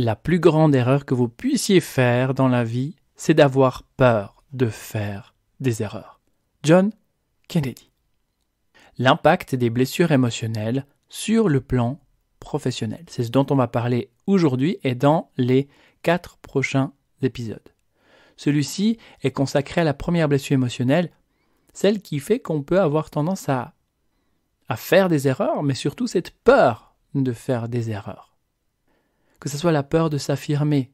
la plus grande erreur que vous puissiez faire dans la vie, c'est d'avoir peur de faire des erreurs. John Kennedy. L'impact des blessures émotionnelles sur le plan professionnel. C'est ce dont on va parler aujourd'hui et dans les 4 prochains épisodes. Celui-ci est consacré à la première blessure émotionnelle, celle qui fait qu'on peut avoir tendance à faire des erreurs, mais surtout cette peur de faire des erreurs. Que ce soit la peur de s'affirmer,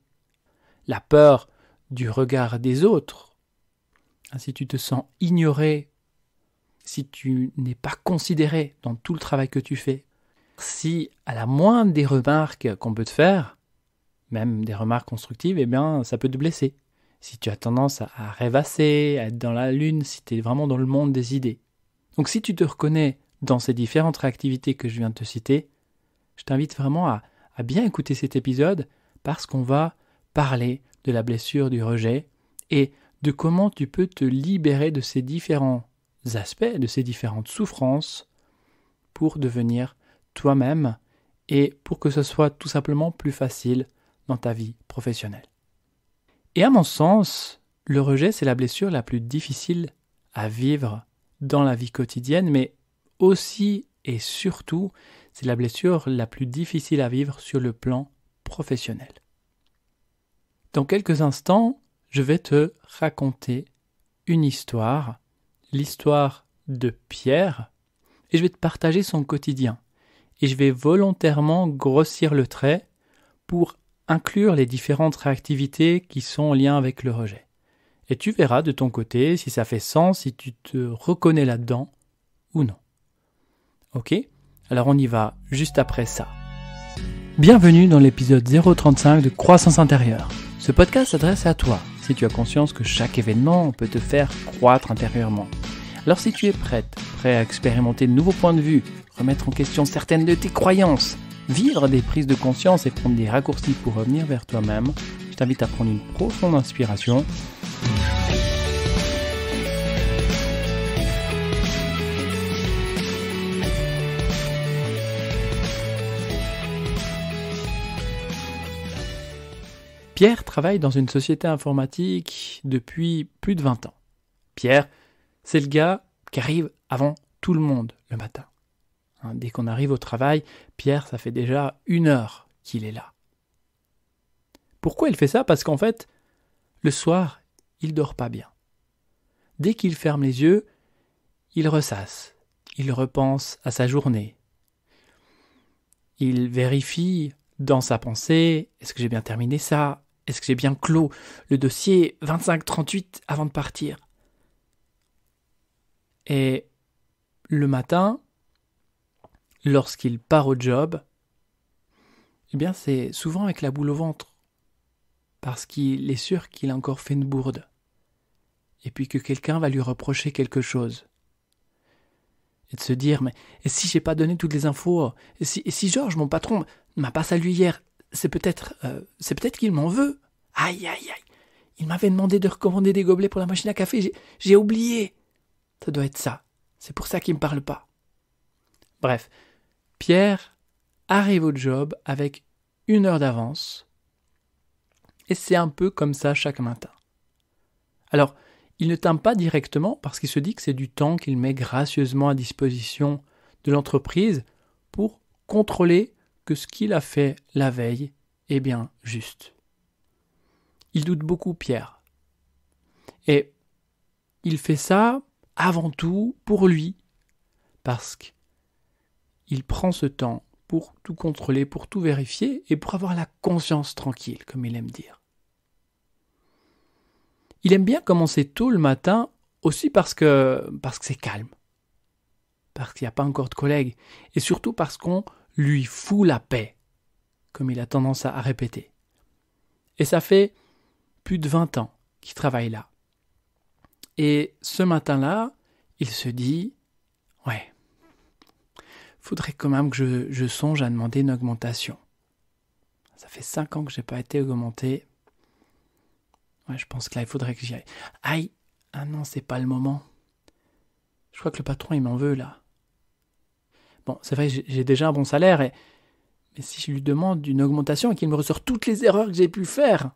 la peur du regard des autres, si tu te sens ignoré, si tu n'es pas considéré dans tout le travail que tu fais, si à la moindre des remarques qu'on peut te faire, même des remarques constructives, eh bien, ça peut te blesser. Si tu as tendance à rêvasser, à être dans la lune, si tu es vraiment dans le monde des idées. Donc si tu te reconnais dans ces différentes réactivités que je viens de te citer, je t'invite vraiment à bien écouter cet épisode parce qu'on va parler de la blessure du rejet et de comment tu peux te libérer de ces différents aspects, de ces différentes souffrances pour devenir toi-même et pour que ce soit tout simplement plus facile dans ta vie professionnelle. Et à mon sens, le rejet, c'est la blessure la plus difficile à vivre dans la vie quotidienne, mais aussi et surtout, c'est la blessure la plus difficile à vivre sur le plan professionnel. Dans quelques instants, je vais te raconter une histoire, l'histoire de Pierre, et je vais te partager son quotidien. Et je vais volontairement grossir le trait pour inclure les différentes réactivités qui sont en lien avec le rejet. Et tu verras de ton côté si ça fait sens, si tu te reconnais là-dedans ou non. Ok ? Alors on y va juste après ça. Bienvenue dans l'épisode 035 de Croissance intérieure. Ce podcast s'adresse à toi si tu as conscience que chaque événement peut te faire croître intérieurement. Alors si tu es prêt à expérimenter de nouveaux points de vue, remettre en question certaines de tes croyances, vivre des prises de conscience et prendre des raccourcis pour revenir vers toi-même, je t'invite à prendre une profonde inspiration. Pierre travaille dans une société informatique depuis plus de 20 ans. Pierre, c'est le gars qui arrive avant tout le monde le matin. Dès qu'on arrive au travail, Pierre, ça fait déjà 1 heure qu'il est là. Pourquoi il fait ça ? Parce qu'en fait, le soir, il dort pas bien. Dès qu'il ferme les yeux, il ressasse, il repense à sa journée. Il vérifie dans sa pensée, est-ce que j'ai bien terminé ça ? Est-ce que j'ai bien clos le dossier 2538 avant de partir ? Et le matin, lorsqu'il part au job, eh bien c'est souvent avec la boule au ventre, parce qu'il est sûr qu'il a encore fait une bourde, et puis que quelqu'un va lui reprocher quelque chose. Et de se dire, mais et si j'ai pas donné toutes les infos, et si Georges, mon patron, ne m'a pas salué hier, c'est peut-être qu'il m'en veut. Aïe, aïe, aïe, il m'avait demandé de recommander des gobelets pour la machine à café, j'ai oublié. Ça doit être ça, c'est pour ça qu'il me parle pas. Bref, Pierre arrive au job avec 1 heure d'avance, et c'est un peu comme ça chaque matin. Alors, il ne time pas directement parce qu'il se dit que c'est du temps qu'il met gracieusement à disposition de l'entreprise pour contrôler que ce qu'il a fait la veille est bien juste. Il doute beaucoup, Pierre. Et il fait ça avant tout pour lui, parce qu'il prend ce temps pour tout contrôler, pour tout vérifier et pour avoir la conscience tranquille, comme il aime dire. Il aime bien commencer tôt le matin aussi parce que c'est calme, parce qu'il n'y a pas encore de collègues, et surtout parce qu'on lui fout la paix, comme il a tendance à répéter. Et ça fait plus de 20 ans qu'il travaille là. Et ce matin-là, il se dit « Ouais, faudrait quand même que je songe à demander une augmentation. Ça fait 5 ans que je n'ai pas été augmenté. Ouais, je pense que là, il faudrait que j'y aille. Aïe, ah non, c'est pas le moment. Je crois que le patron, il m'en veut, là. Bon, c'est vrai, j'ai déjà un bon salaire, Mais si je lui demande une augmentation et qu'il me ressort toutes les erreurs que j'ai pu faire,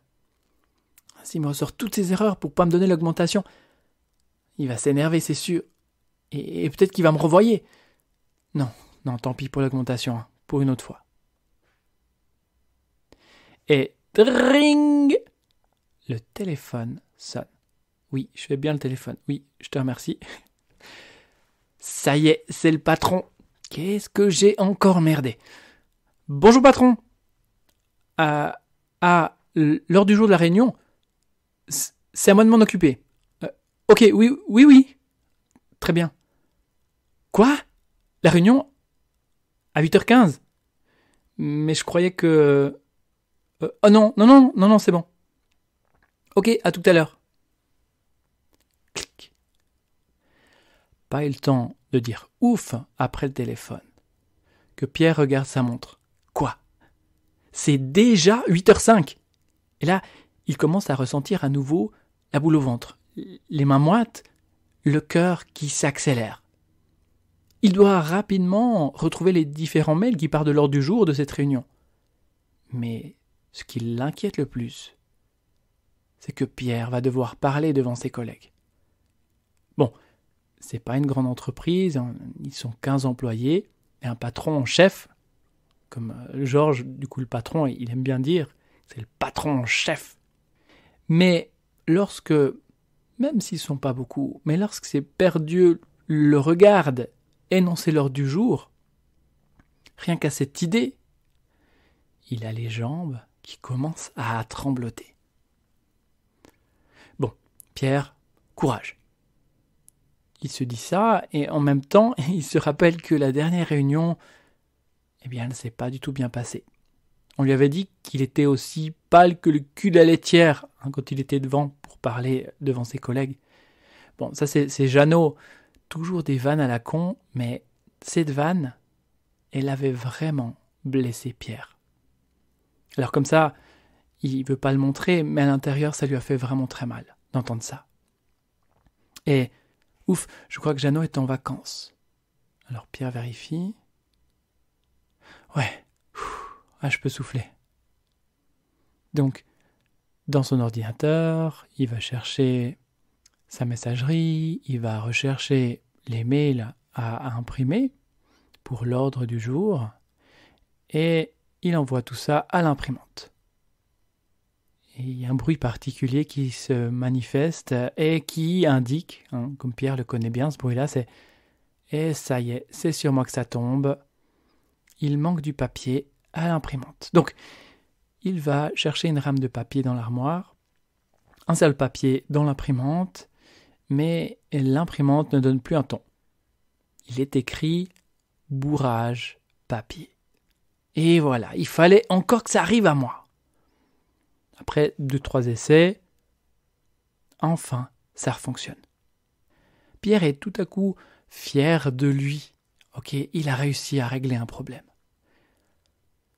s'il me ressort toutes ces erreurs pour pas me donner l'augmentation, il va s'énerver, c'est sûr. Et peut-être qu'il va me renvoyer. Non, tant pis pour l'augmentation, hein, pour une autre fois. Et dring, le téléphone sonne. Oui, je fais bien le téléphone. Oui, je te remercie. Ça y est, c'est le patron. Qu'est-ce que j'ai encore merdé? Bonjour patron. L'heure du jour de la réunion, c'est à moi de m'en occuper. Ok, oui. Très bien. Quoi? La réunion? À 8h15? Mais je croyais que... Oh non, c'est bon. Ok, à tout à l'heure. Clic. Pas eu le temps de dire ouf après le téléphone que Pierre regarde sa montre. Quoi? C'est déjà 8h05. Et là, il commence à ressentir à nouveau la boule au ventre, les mains moites, le cœur qui s'accélère. Il doit rapidement retrouver les différents mails qui partent de l'ordre du jour de cette réunion. Mais ce qui l'inquiète le plus, c'est que Pierre va devoir parler devant ses collègues. Bon, c'est pas une grande entreprise, ils sont 15 employés, et un patron en chef, comme Georges, du coup le patron, il aime bien dire, c'est le patron en chef. Mais lorsque, même s'ils ne sont pas beaucoup, mais lorsque ces pères Dieu le regardent énoncer l'ordre du jour, rien qu'à cette idée, il a les jambes qui commencent à trembloter. Bon, Pierre, courage. Il se dit ça, et en même temps, il se rappelle que la dernière réunion, elle ne s'est pas du tout bien passée. On lui avait dit qu'il était aussi pâle que le cul de la laitière quand il était devant pour parler devant ses collègues. Bon, ça c'est Jeannot, toujours des vannes à la con, mais cette vanne, elle avait vraiment blessé Pierre. Alors comme ça, il veut pas le montrer, mais à l'intérieur, ça lui a fait vraiment très mal d'entendre ça. Et ouf, je crois que Jeannot est en vacances. Alors Pierre vérifie. Ouais, je peux souffler. Donc, dans son ordinateur, il va chercher sa messagerie, il va rechercher les mails à imprimer pour l'ordre du jour, et il envoie tout ça à l'imprimante. Et il y a un bruit particulier qui se manifeste et qui indique, comme Pierre le connaît bien, ce bruit-là, c'est « Et ça y est, c'est sur moi que ça tombe. Il manque du papier à l'imprimante. » Donc, il va chercher une rame de papier dans l'armoire, un seul papier dans l'imprimante, mais l'imprimante ne donne plus un ton. Il est écrit « bourrage papier ». Et voilà, il fallait encore que ça arrive à moi. Après 2-3 essais, enfin, ça fonctionne. Pierre est tout à coup fier de lui. Ok, il a réussi à régler un problème.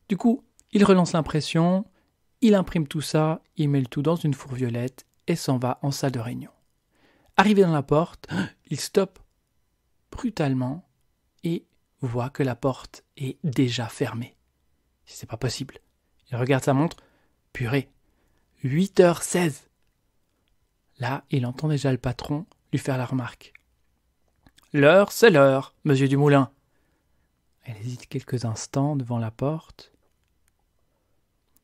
Du coup, il relance l'impression, il imprime tout ça, il met le tout dans une fourviolette et s'en va en salle de réunion. Arrivé dans la porte, il stoppe brutalement et voit que la porte est déjà fermée. C'est pas possible. Il regarde sa montre. Purée, 8h16. Là, il entend déjà le patron lui faire la remarque. L'heure, c'est l'heure, monsieur Dumoulin. Elle hésite quelques instants devant la porte,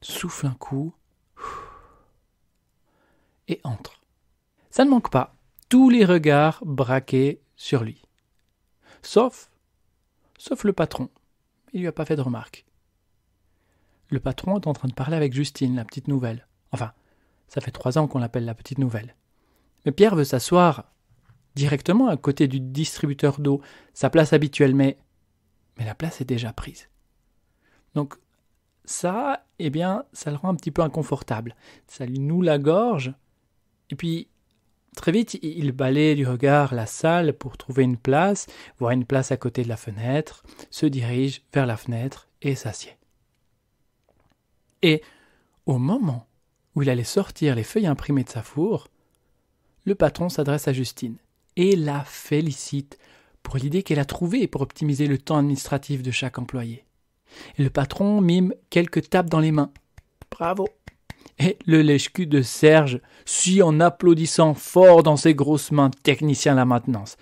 souffle un coup et entre. Ça ne manque pas, tous les regards braqués sur lui. Sauf le patron. Il lui a pas fait de remarque. Le patron est en train de parler avec Justine, la petite nouvelle. Enfin, ça fait 3 ans qu'on l'appelle la petite nouvelle. Mais Pierre veut s'asseoir directement à côté du distributeur d'eau, sa place habituelle, mais la place est déjà prise. Donc ça, ça le rend un petit peu inconfortable. Ça lui noue la gorge, et puis très vite, il balaye du regard la salle pour trouver une place, voit une place à côté de la fenêtre, se dirige vers la fenêtre et s'assied. Et au moment où il allait sortir les feuilles imprimées de sa fourre, le patron s'adresse à Justine et la félicite pour l'idée qu'elle a trouvée pour optimiser le temps administratif de chaque employé. Et le patron mime quelques tapes dans les mains. Bravo. Et le lèche-cul de Serge suit en applaudissant fort dans ses grosses mains, technicien à la maintenance.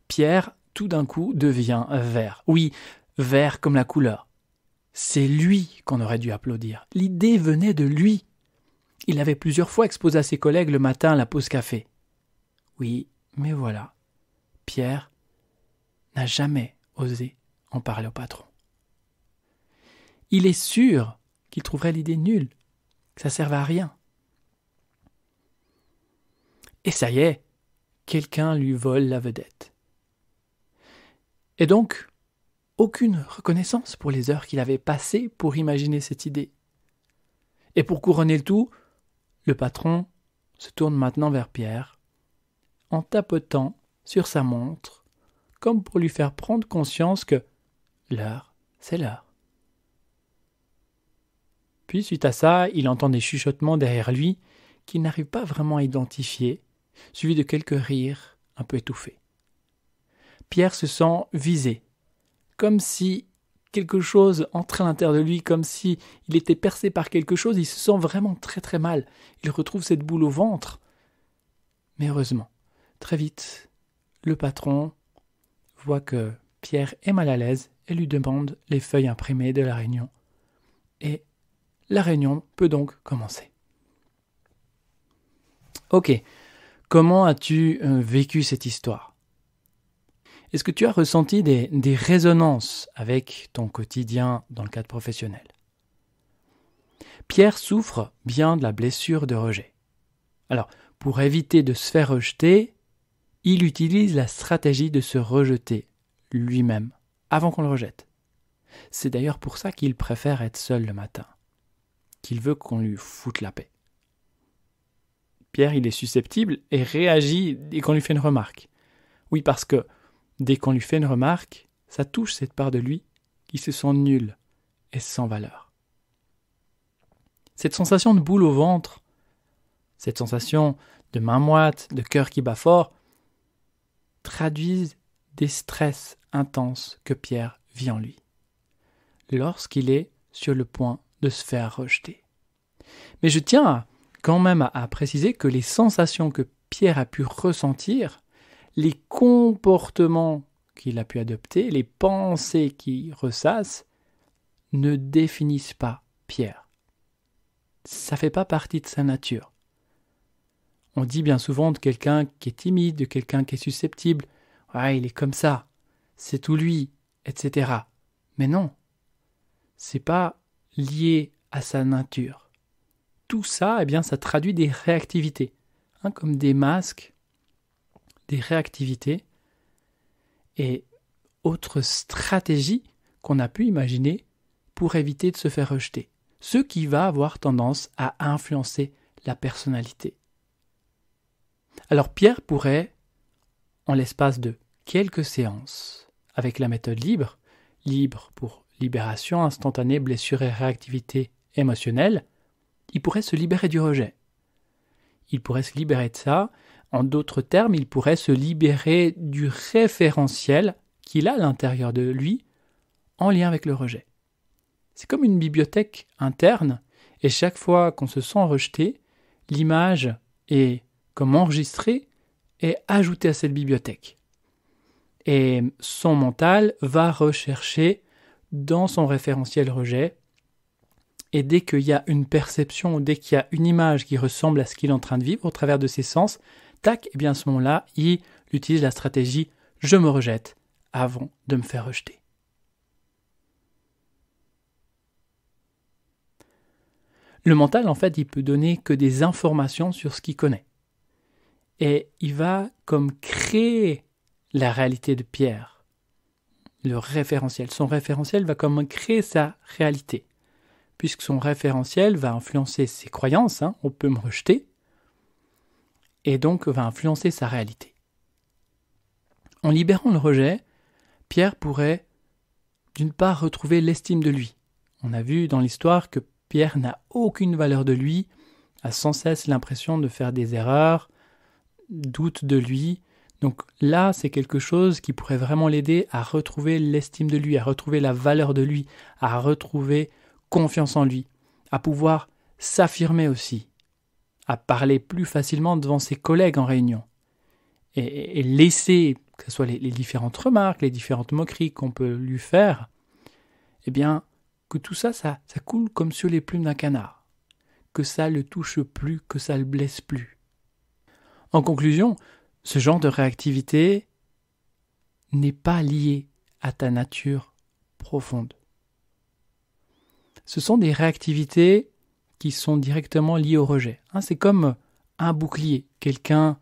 Pierre, tout d'un coup, devient vert. Oui, vert comme la couleur. C'est lui qu'on aurait dû applaudir. L'idée venait de lui. Il avait plusieurs fois exposé à ses collègues le matin à la pause café. Oui, mais voilà, Pierre n'a jamais osé en parler au patron. Il est sûr qu'il trouverait l'idée nulle, que ça ne servait à rien. Et ça y est, quelqu'un lui vole la vedette. Et donc, aucune reconnaissance pour les heures qu'il avait passées pour imaginer cette idée. Et pour couronner le tout, le patron se tourne maintenant vers Pierre, en tapotant sur sa montre, comme pour lui faire prendre conscience que l'heure, c'est l'heure. Puis, suite à ça, il entend des chuchotements derrière lui qu'il n'arrive pas vraiment à identifier, suivis de quelques rires un peu étouffés. Pierre se sent visé, comme si quelque chose entrait à l'intérieur de lui, comme si il était percé par quelque chose. Il se sent vraiment très très mal. Il retrouve cette boule au ventre. Mais heureusement, très vite, le patron voit que Pierre est mal à l'aise et lui demande les feuilles imprimées de la réunion. Et la réunion peut donc commencer. Ok, comment as-tu vécu cette histoire ? Est-ce que tu as ressenti des résonances avec ton quotidien dans le cadre professionnel ? Pierre souffre bien de la blessure de rejet. Alors, pour éviter de se faire rejeter, il utilise la stratégie de se rejeter lui-même avant qu'on le rejette. C'est d'ailleurs pour ça qu'il préfère être seul le matin, qu'il veut qu'on lui foute la paix. Pierre, il est susceptible et réagit dès qu'on lui fait une remarque. Oui, parce que dès qu'on lui fait une remarque, ça touche cette part de lui qui se sent nulle et sans valeur. Cette sensation de boule au ventre, cette sensation de main moite, de cœur qui bat fort, traduisent des stress intenses que Pierre vit en lui, lorsqu'il est sur le point de se faire rejeter. Mais je tiens quand même à préciser que les sensations que Pierre a pu ressentir, les comportements qu'il a pu adopter, les pensées qu'il ressasse, ne définissent pas Pierre. Ça ne fait pas partie de sa nature. On dit bien souvent de quelqu'un qui est timide, de quelqu'un qui est susceptible, « Ouais, il est comme ça, c'est tout lui, etc. » Mais non, c'est pas lié à sa nature. Tout ça, eh bien, ça traduit des réactivités, comme des masques, des réactivités et autres stratégies qu'on a pu imaginer pour éviter de se faire rejeter. Ce qui va avoir tendance à influencer la personnalité. Alors Pierre pourrait, en l'espace de quelques séances, avec la méthode libre pour libération instantanée, blessure et réactivité émotionnelle, il pourrait se libérer du rejet. Il pourrait se libérer de ça. En d'autres termes, il pourrait se libérer du référentiel qu'il a à l'intérieur de lui en lien avec le rejet. C'est comme une bibliothèque interne et chaque fois qu'on se sent rejeté, l'image est comme enregistrée et ajoutée à cette bibliothèque. Et son mental va rechercher dans son référentiel rejet. Et dès qu'il y a une perception, dès qu'il y a une image qui ressemble à ce qu'il est en train de vivre au travers de ses sens, tac, et bien à ce moment-là, il utilise la stratégie « je me rejette » avant de me faire rejeter. Le mental, en fait, il peut donner que des informations sur ce qu'il connaît. Et il va comme créer la réalité de Pierre, le référentiel. Son référentiel va comme créer sa réalité. Puisque son référentiel va influencer ses croyances, on peut me rejeter, et donc va influencer sa réalité. En libérant le rejet, Pierre pourrait d'une part retrouver l'estime de lui. On a vu dans l'histoire que Pierre n'a aucune valeur de lui, a sans cesse l'impression de faire des erreurs, doute de lui, Donc là, c'est quelque chose qui pourrait vraiment l'aider à retrouver l'estime de lui, à retrouver la valeur de lui, à retrouver confiance en lui, à pouvoir s'affirmer aussi, à parler plus facilement devant ses collègues en réunion et laisser, que ce soit les différentes remarques, les différentes moqueries qu'on peut lui faire, eh bien, que tout ça coule comme sur les plumes d'un canard, que ça le touche plus, que ça le blesse plus. En conclusion, ce genre de réactivité n'est pas lié à ta nature profonde. Ce sont des réactivités qui sont directement liées au rejet. C'est comme un bouclier. Quelqu'un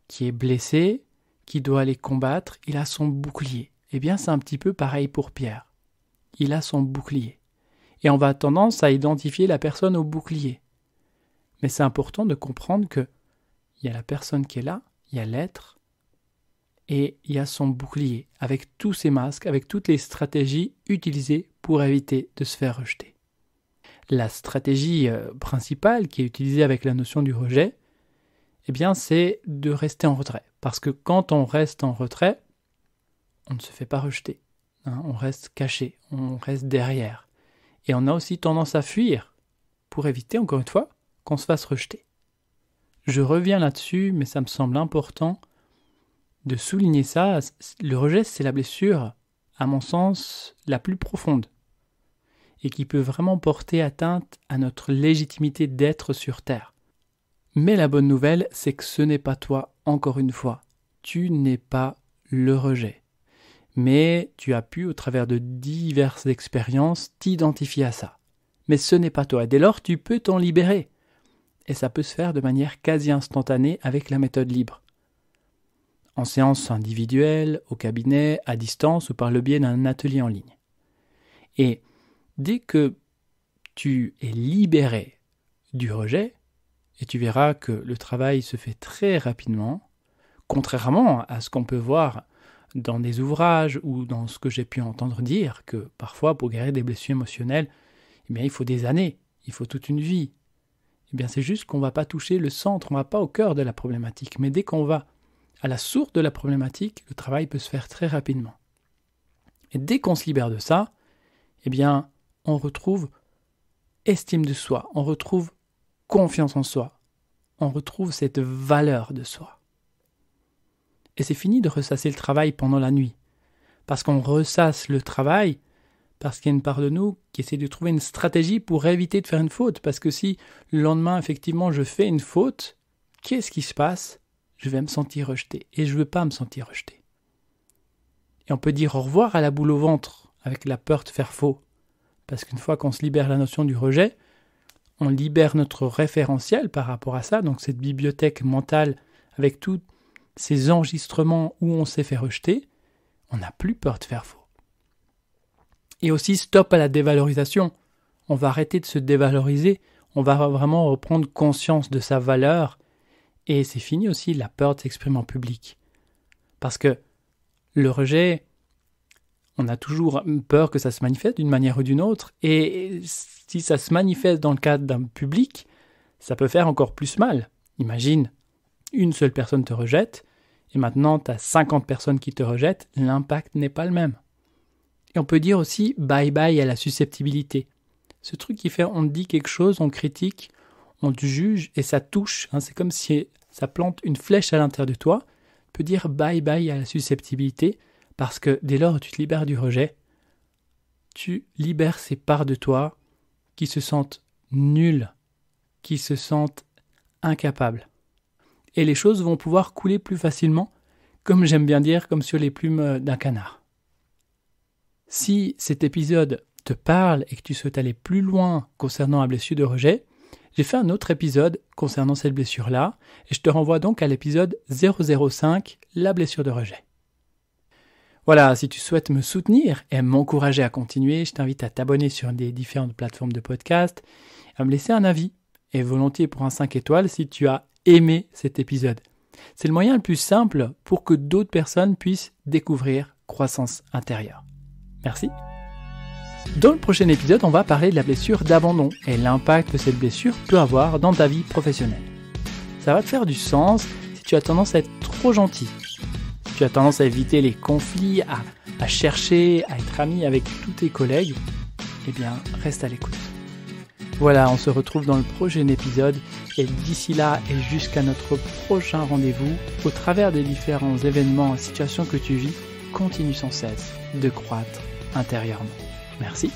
qui est blessé, qui doit aller combattre, il a son bouclier. Eh bien, c'est un petit peu pareil pour Pierre. Il a son bouclier. Et on va tendance à identifier la personne au bouclier. Mais c'est important de comprendre qu'il y a la personne qui est là, il y a l'être, et il y a son bouclier, avec tous ses masques, avec toutes les stratégies utilisées pour éviter de se faire rejeter. La stratégie principale qui est utilisée avec la notion du rejet, eh bien, c'est de rester en retrait. Parce que quand on reste en retrait, on ne se fait pas rejeter. On reste caché, on reste derrière. Et on a aussi tendance à fuir pour éviter, encore une fois, qu'on se fasse rejeter. Je reviens là-dessus, mais ça me semble important de souligner ça. Le rejet, c'est la blessure, à mon sens, la plus profonde et qui peut vraiment porter atteinte à notre légitimité d'être sur Terre. Mais la bonne nouvelle, c'est que ce n'est pas toi, encore une fois. Tu n'es pas le rejet. Mais tu as pu, au travers de diverses expériences, t'identifier à ça. Mais ce n'est pas toi. Et dès lors, tu peux t'en libérer. Et ça peut se faire de manière quasi instantanée avec la méthode libre. En séance individuelle, au cabinet, à distance ou par le biais d'un atelier en ligne. Et dès que tu es libéré du rejet, et tu verras que le travail se fait très rapidement, contrairement à ce qu'on peut voir dans des ouvrages ou dans ce que j'ai pu entendre dire, que parfois pour guérir des blessures émotionnelles, eh bien, il faut des années, il faut toute une vie. Eh bien, c'est juste qu'on ne va pas toucher le centre, on ne va pas au cœur de la problématique. Mais dès qu'on va à la source de la problématique, le travail peut se faire très rapidement. Et dès qu'on se libère de ça, eh bien, on retrouve estime de soi, on retrouve confiance en soi, on retrouve cette valeur de soi. Et c'est fini de ressasser le travail pendant la nuit, parce qu'on ressasse le travail, parce qu'il y a une part de nous qui essaie de trouver une stratégie pour éviter de faire une faute, parce que si le lendemain, effectivement, je fais une faute, qu'est-ce qui se passe ? Je vais me sentir rejeté, et je ne veux pas me sentir rejeté. Et on peut dire au revoir à la boule au ventre, avec la peur de faire faux, parce qu'une fois qu'on se libère la notion du rejet, on libère notre référentiel par rapport à ça, donc cette bibliothèque mentale avec tous ces enregistrements où on s'est fait rejeter, on n'a plus peur de faire faux. Et aussi, stop à la dévalorisation. On va arrêter de se dévaloriser, on va vraiment reprendre conscience de sa valeur, et c'est fini aussi la peur de s'exprimer en public. Parce que le rejet, on a toujours peur que ça se manifeste d'une manière ou d'une autre, et si ça se manifeste dans le cadre d'un public, ça peut faire encore plus mal. Imagine, une seule personne te rejette, et maintenant tu as 50 personnes qui te rejettent, l'impact n'est pas le même. Et on peut dire aussi bye bye à la susceptibilité. Ce truc qui fait, on te dit quelque chose, on critique, on te juge, et ça touche, c'est comme si ça plante une flèche à l'intérieur de toi. On peut dire bye bye à la susceptibilité, parce que dès lors où tu te libères du rejet, tu libères ces parts de toi qui se sentent nulles, qui se sentent incapables. Et les choses vont pouvoir couler plus facilement, comme j'aime bien dire, comme sur les plumes d'un canard. Si cet épisode te parle et que tu souhaites aller plus loin concernant la blessure de rejet, j'ai fait un autre épisode concernant cette blessure-là, et je te renvoie donc à l'épisode 005, la blessure de rejet. Voilà, si tu souhaites me soutenir et m'encourager à continuer, je t'invite à t'abonner sur des différentes plateformes de podcast, à me laisser un avis, et volontiers pour un 5 étoiles si tu as aimé cet épisode. C'est le moyen le plus simple pour que d'autres personnes puissent découvrir croissance intérieure. Merci. Dans le prochain épisode, on va parler de la blessure d'abandon et l'impact que cette blessure peut avoir dans ta vie professionnelle. Ça va te faire du sens si tu as tendance à être trop gentil, tu as tendance à éviter les conflits, à chercher, à être ami avec tous tes collègues, eh bien, reste à l'écoute. Voilà, on se retrouve dans le prochain épisode et d'ici là et jusqu'à notre prochain rendez-vous, au travers des différents événements et situations que tu vis, continue sans cesse de croître intérieurement. Merci.